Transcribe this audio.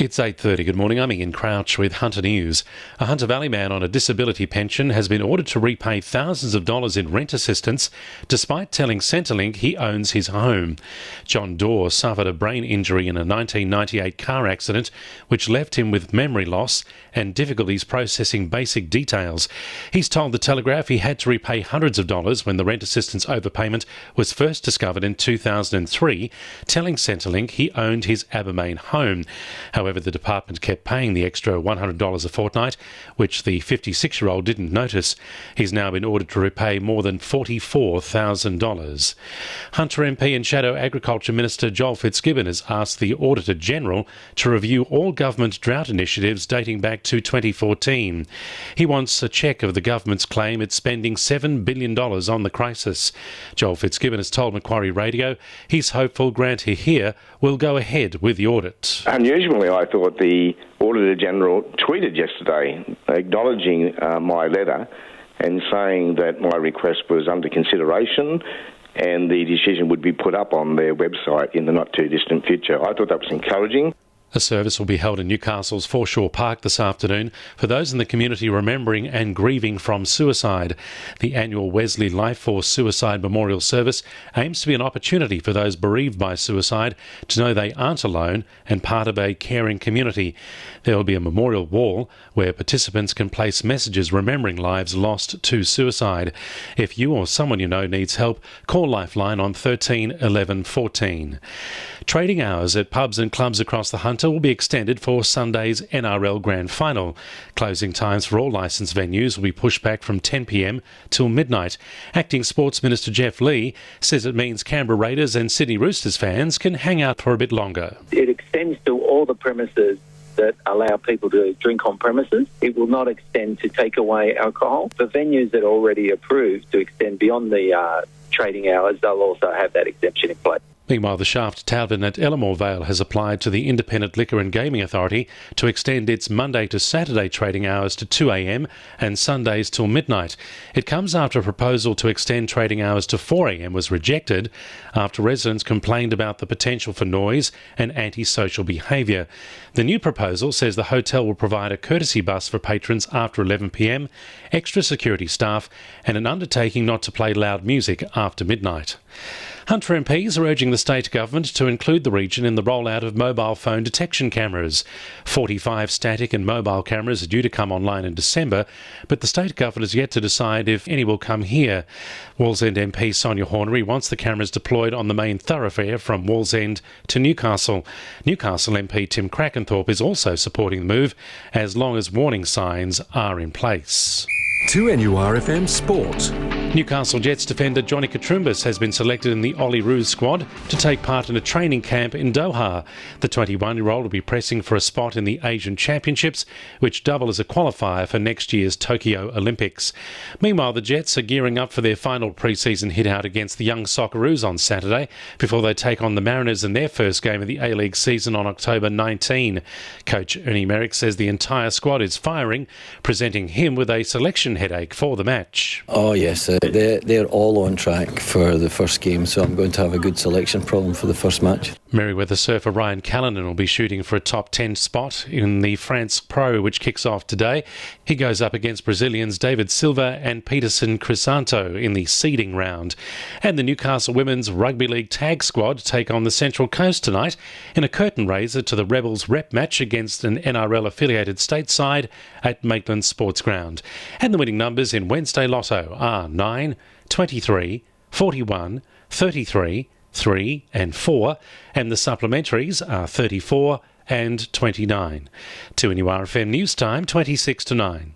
It's 8:30. Good morning. I'm Ian Crouch with Hunter News. A Hunter Valley man on a disability pension has been ordered to repay thousands of dollars in rent assistance despite telling Centrelink he owns his home. John Dorr suffered a brain injury in a 1998 car accident which left him with memory loss and difficulties processing basic details. He's told The Telegraph he had to repay hundreds of dollars when the rent assistance overpayment was first discovered in 2003, telling Centrelink he owned his Abermain home. However, the department kept paying the extra $100 a fortnight, which the 56-year-old didn't notice. He's now been ordered to repay more than $44,000. Hunter MP and Shadow Agriculture Minister Joel Fitzgibbon has asked the Auditor-General to review all government drought initiatives dating back to 2014. He wants a check of the government's claim it's spending $7 billion on the crisis. Joel Fitzgibbon has told Macquarie Radio he's hopeful Grant Here will go ahead with the audit. Unusually, I thought the Auditor-General tweeted yesterday acknowledging my letter and saying that my request was under consideration and the decision would be put up on their website in the not-too-distant future. I thought that was encouraging. A service will be held in Newcastle's Foreshore Park this afternoon for those in the community remembering and grieving from suicide. The annual Wesley Life Force Suicide Memorial Service aims to be an opportunity for those bereaved by suicide to know they aren't alone and part of a caring community. There will be a memorial wall where participants can place messages remembering lives lost to suicide. If you or someone you know needs help, call Lifeline on 13 11 14. Trading hours at pubs and clubs across the Hunter will be extended for Sunday's NRL Grand Final. Closing times for all licensed venues will be pushed back from 10 p.m. till midnight. Acting Sports Minister Jeff Lee says it means Canberra Raiders and Sydney Roosters fans can hang out for a bit longer. It extends to all the premises that allow people to drink on premises. It will not extend to take away alcohol. For venues that are already approved to extend beyond the trading hours, they'll also have that exemption in place. Meanwhile, the Shaft Tavern at Ellamore Vale has applied to the Independent Liquor and Gaming Authority to extend its Monday to Saturday trading hours to 2 a.m. and Sundays till midnight. It comes after a proposal to extend trading hours to 4 a.m. was rejected after residents complained about the potential for noise and antisocial behaviour. The new proposal says the hotel will provide a courtesy bus for patrons after 11 p.m, extra security staff and an undertaking not to play loud music after midnight. Hunter MPs are urging the state government to include the region in the rollout of mobile phone detection cameras. 45 static and mobile cameras are due to come online in December, but the state government has yet to decide if any will come here. Wallsend MP Sonia Hornery wants the cameras deployed on the main thoroughfare from Wallsend to Newcastle. Newcastle MP Tim Crackenthorpe is also supporting the move as long as warning signs are in place. 2NURFM Sport. Newcastle Jets defender Johnny Katrumbis has been selected in the Ollie Roos squad to take part in a training camp in Doha. The 21-year-old will be pressing for a spot in the Asian Championships, which double as a qualifier for next year's Tokyo Olympics. Meanwhile, the Jets are gearing up for their final pre-season hit-out against the Young Socceroos on Saturday before they take on the Mariners in their first game of the A-League season on October 19. Coach Ernie Merrick says the entire squad is firing, presenting him with a selection headache for the match. Oh yes, they're all on track for the first game, so I'm going to have a good selection problem for the first match. Merriweather surfer Ryan Callanan will be shooting for a top 10 spot in the France Pro, which kicks off today. He goes up against Brazilians David Silva and Peterson Crisanto in the seeding round. And the Newcastle Women's Rugby League tag squad take on the Central Coast tonight in a curtain raiser to the Rebels rep match against an NRL-affiliated state side at Maitland Sports Ground. And the winning numbers in Wednesday Lotto are 9, 23, 41, 33, 3 and 4, and the supplementaries are 34 and 29. 2NURFM News Time, 26 to 9.